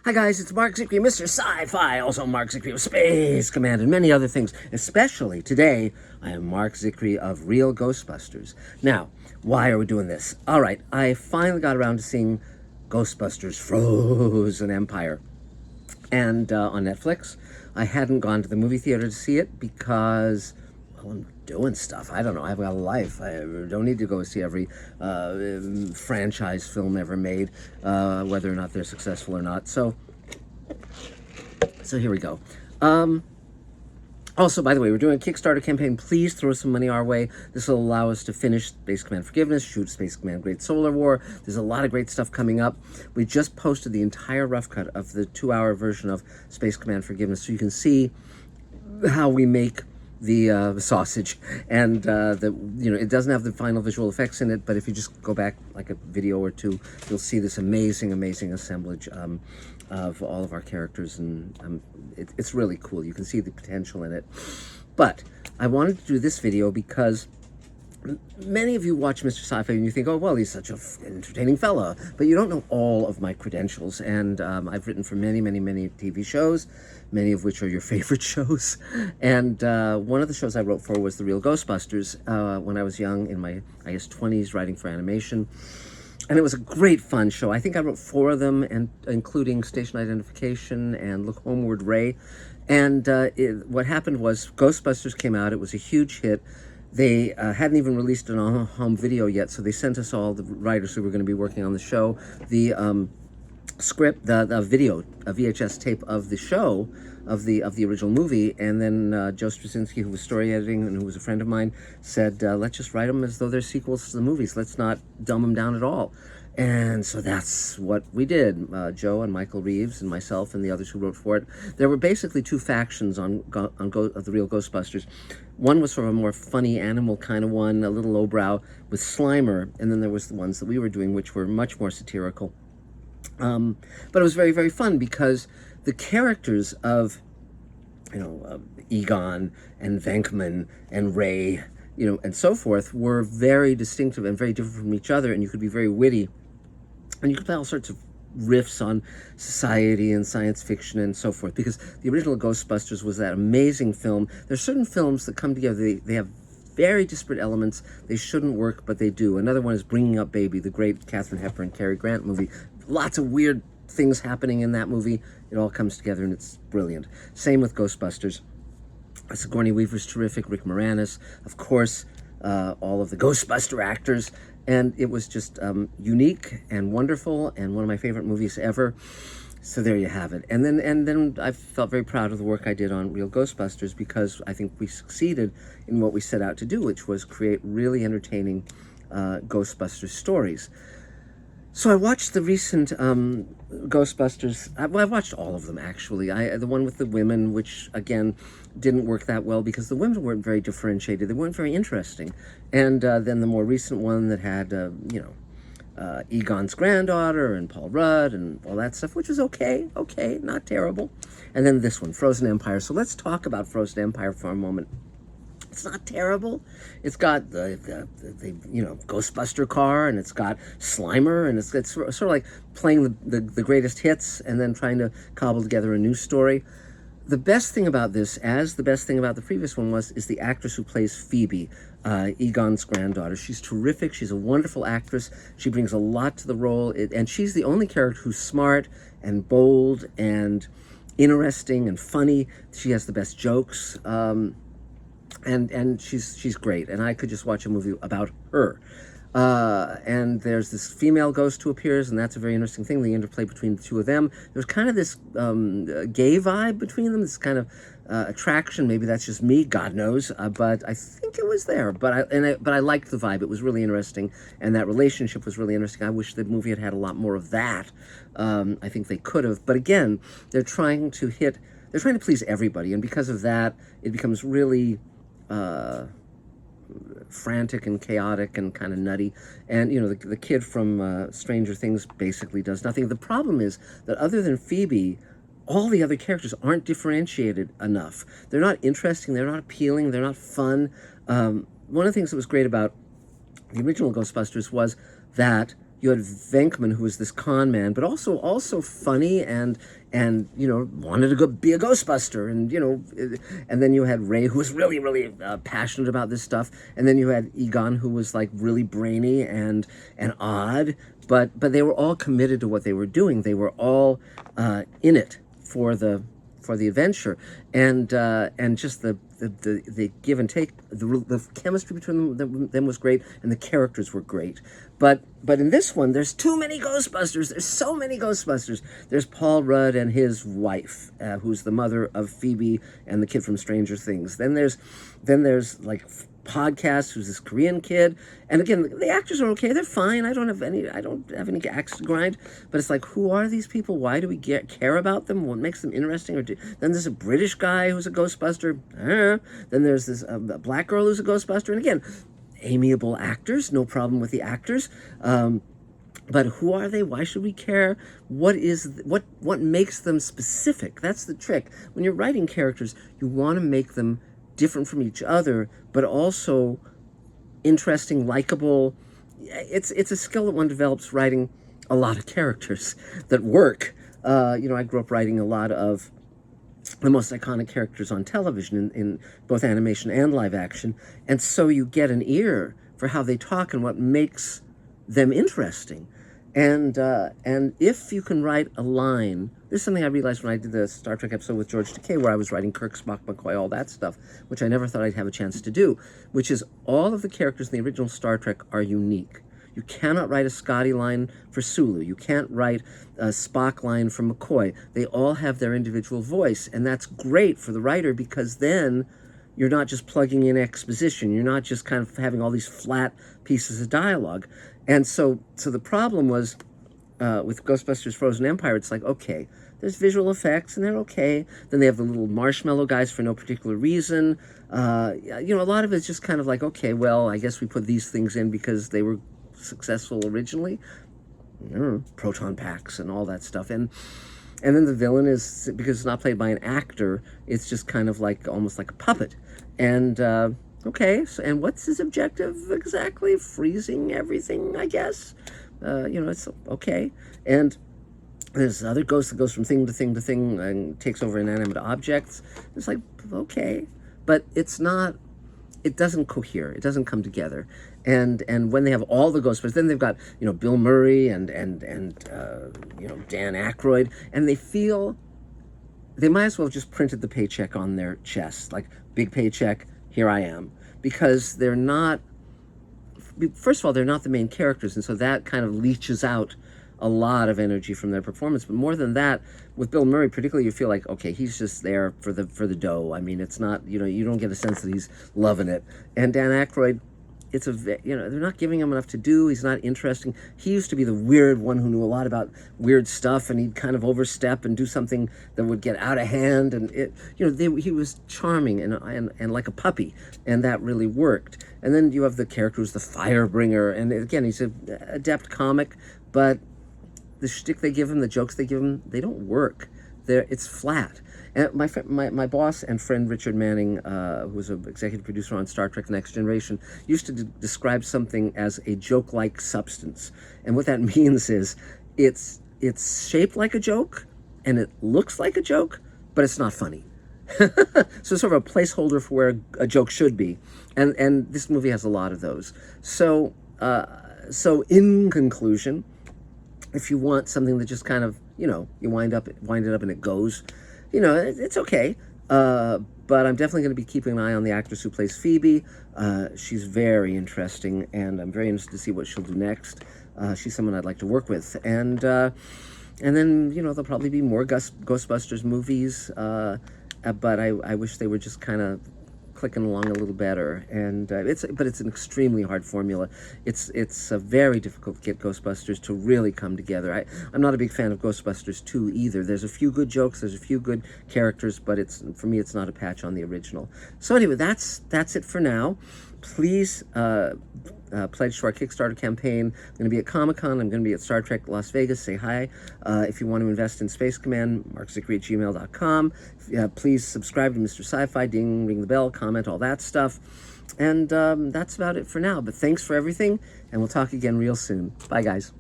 Hi guys, it's Mark Zicree, Mr. Sci-Fi, also Mark Zicree of Space Command, and many other things. Especially today, I am Mark Zicree of Real Ghostbusters. Now, why are we doing this? All right, I finally got around to seeing Ghostbusters Frozen Empire. And on Netflix, I hadn't gone to the movie theater to see it because, well, I'm doing stuff. I don't know. I've got a life. I don't need to go see every franchise film ever made, whether or not they're successful or not. So here we go. Also, by the way, we're doing a Kickstarter campaign. Please throw some money our way. This will allow us to finish Space Command Forgiveness, shoot Space Command Great Solar War. There's a lot of great stuff coming up. We just posted the entire rough cut of the 2-hour version of Space Command Forgiveness, so you can see how we make the sausage, and it doesn't have the final visual effects in it, but if you just go back like a video or two, you'll see this amazing assemblage of all of our characters, and it's really cool. You can see the potential in it. But I wanted to do this video because many of you watch Mr. Sci-Fi and you think, oh, well, he's such an entertaining fella, but you don't know all of my credentials. And I've written for many TV shows, many of which are your favorite shows. And one of the shows I wrote for was The Real Ghostbusters when I was young, in my, I guess, 20s, writing for animation. And it was a great fun show. I think I wrote 4 of them, and including Station Identification and Look Homeward, Ray. And what happened was Ghostbusters came out. It was a huge hit. They hadn't even released an home video yet, so they sent us, all the writers who were going to be working on the show, the script, the video, a VHS tape of the show, of the original movie. And then Joe Straczynski, who was story editing and who was a friend of mine, said, let's just write them as though they're sequels to the movies. Let's not dumb them down at all. And so that's what we did. Joe and Michael Reeves and myself and the others who wrote for it. There were basically 2 factions of the Real Ghostbusters. One was sort of a more funny animal kind of one, a little lowbrow, with Slimer, and then there was the ones that we were doing, which were much more satirical. But it was very fun because the characters of, Egon and Venkman and Ray, and so forth, were very distinctive and very different from each other, and you could be very witty. And you could play all sorts of riffs on society and science fiction and so forth, because the original Ghostbusters was that amazing film. There's certain films that come together, they have very disparate elements. They shouldn't work, but they do. Another one is Bringing Up Baby, the great Katharine Hepburn, Cary Grant movie. Lots of weird things happening in that movie. It all comes together, and it's brilliant. Same with Ghostbusters. Sigourney Weaver's terrific, Rick Moranis, of course, all of the Ghostbuster actors, and it was just unique and wonderful, and one of my favorite movies ever. So there you have it. And then I felt very proud of the work I did on Real Ghostbusters, because I think we succeeded in what we set out to do, which was create really entertaining Ghostbusters stories. So I watched the recent Ghostbusters. I watched all of them, actually. The one with the women, which, again, didn't work that well because the women weren't very differentiated. They weren't very interesting. And then the more recent one that had, Egon's granddaughter and Paul Rudd and all that stuff, which was okay, not terrible. And then this one, Frozen Empire. So let's talk about Frozen Empire for a moment. It's not terrible. It's got the Ghostbuster car, and it's got Slimer, and it's sort of like playing the greatest hits and then trying to cobble together a new story. The best thing about this, as the best thing about the previous one was, is the actress who plays Phoebe, Egon's granddaughter. She's terrific. She's a wonderful actress. She brings a lot to the role, and she's the only character who's smart and bold and interesting and funny. She has the best jokes. And she's great, and I could just watch a movie about her. And there's this female ghost who appears, and that's a very interesting thing, the interplay between the two of them. There's kind of this gay vibe between them, this kind of attraction. Maybe that's just me, God knows, but I think it was there. But I liked the vibe. It was really interesting, and that relationship was really interesting. I wish the movie had a lot more of that. I think they could have. But again, they're trying to please everybody, and because of that, it becomes really frantic and chaotic and kind of nutty. And the kid from Stranger Things basically does nothing. The problem is that other than Phoebe, all the other characters aren't differentiated enough. They're not interesting, they're not appealing, they're not fun. One of the things that was great about the original Ghostbusters was that you had Venkman, who was this con man, but also funny and wanted to be a Ghostbuster, and then you had Ray, who was really passionate about this stuff, and then you had Egon, who was like really brainy and odd, but they were all committed to what they were doing. They were all in it for the adventure, and just the give and take, the chemistry between them was great, and the characters were great. But in this one, there's too many Ghostbusters. There's so many Ghostbusters. There's Paul Rudd and his wife, who's the mother of Phoebe and the kid from Stranger Things. Then there's like Podcast, who's this Korean kid, and again, the actors are okay. They're fine. I don't have any axe to grind. But it's like, who are these people? Why do we care about them? What makes them interesting? Then there's a British guy who's a Ghostbuster. Then there's this a black girl who's a Ghostbuster, and again, amiable actors, no problem with the actors. But who are they? Why should we care? What makes them specific? That's the trick. When you're writing characters, you want to make them different from each other, but also interesting, likable. It's a skill that one develops writing a lot of characters that work. I grew up writing a lot of the most iconic characters on television in both animation and live action, and so you get an ear for how they talk and what makes them interesting. And if you can write a line, this is something I realized when I did the Star Trek episode with George Takei, where I was writing Kirk, Spock, McCoy, all that stuff, which I never thought I'd have a chance to do, which is all of the characters in the original Star Trek are unique. You cannot write a Scotty line for Sulu. You can't write a Spock line for McCoy. They all have their individual voice, and that's great for the writer, because then you're not just plugging in exposition. You're not just kind of having all these flat pieces of dialogue. And so the problem was with Ghostbusters Frozen Empire, it's like, okay, there's visual effects, and they're okay. Then they have the little marshmallow guys for no particular reason. A lot of it's just kind of like, okay, well, I guess we put these things in because they were successful originally. Proton packs and all that stuff. And then the villain is, because it's not played by an actor, it's just kind of like, almost like a puppet. And okay, so, and what's his objective exactly? Freezing everything, I guess. It's okay. And there's other ghost that goes from thing to thing to thing and takes over inanimate objects. It's like, okay, but it doesn't cohere. It doesn't come together. And when they have all the Ghostbusters, then they've got, Bill Murray and Dan Aykroyd, and they might as well have just printed the paycheck on their chest, like, big paycheck, here I am. Because they're not, first of all, they're not the main characters, and so that kind of leaches out a lot of energy from their performance. But more than that, with Bill Murray particularly, you feel like, okay, he's just there for the dough. I mean, it's not, you don't get a sense that he's loving it. And Dan Aykroyd, they're not giving him enough to do. He's not interesting. He used to be the weird one who knew a lot about weird stuff, and he'd kind of overstep and do something that would get out of hand. And he was charming and like a puppy, and that really worked. And then you have the character who's the Firebringer, and again, he's an adept comic, but the shtick they give him, the jokes they give him, they don't work. It's flat. And my boss and friend Richard Manning, who was an executive producer on Star Trek: Next Generation, used to describe something as a joke-like substance. And what that means is it's shaped like a joke, and it looks like a joke, but it's not funny. So it's sort of a placeholder for where a joke should be. And this movie has a lot of those. So in conclusion, if you want something that just kind of, you wind it up and it goes, it's okay. But I'm definitely going to be keeping an eye on the actress who plays Phoebe. She's very interesting, and I'm very interested to see what she'll do next. She's someone I'd like to work with. And then, there'll probably be more Ghostbusters movies. But I wish they were just kind of clicking along a little better. And it's an extremely hard formula. It's very difficult to get Ghostbusters to really come together. I'm not a big fan of Ghostbusters 2 either. There's a few good jokes, there's a few good characters, but for me it's not a patch on the original. So anyway, that's it for now. Please pledge to our Kickstarter campaign. I'm going to be at Comic-Con. I'm going to be at Star Trek Las Vegas. Say hi. If you want to invest in Space Command, markzickery@gmail.com. Please subscribe to Mr. Sci-Fi, ding, ring the bell, comment, all that stuff. And that's about it for now. But thanks for everything, and we'll talk again real soon. Bye, guys.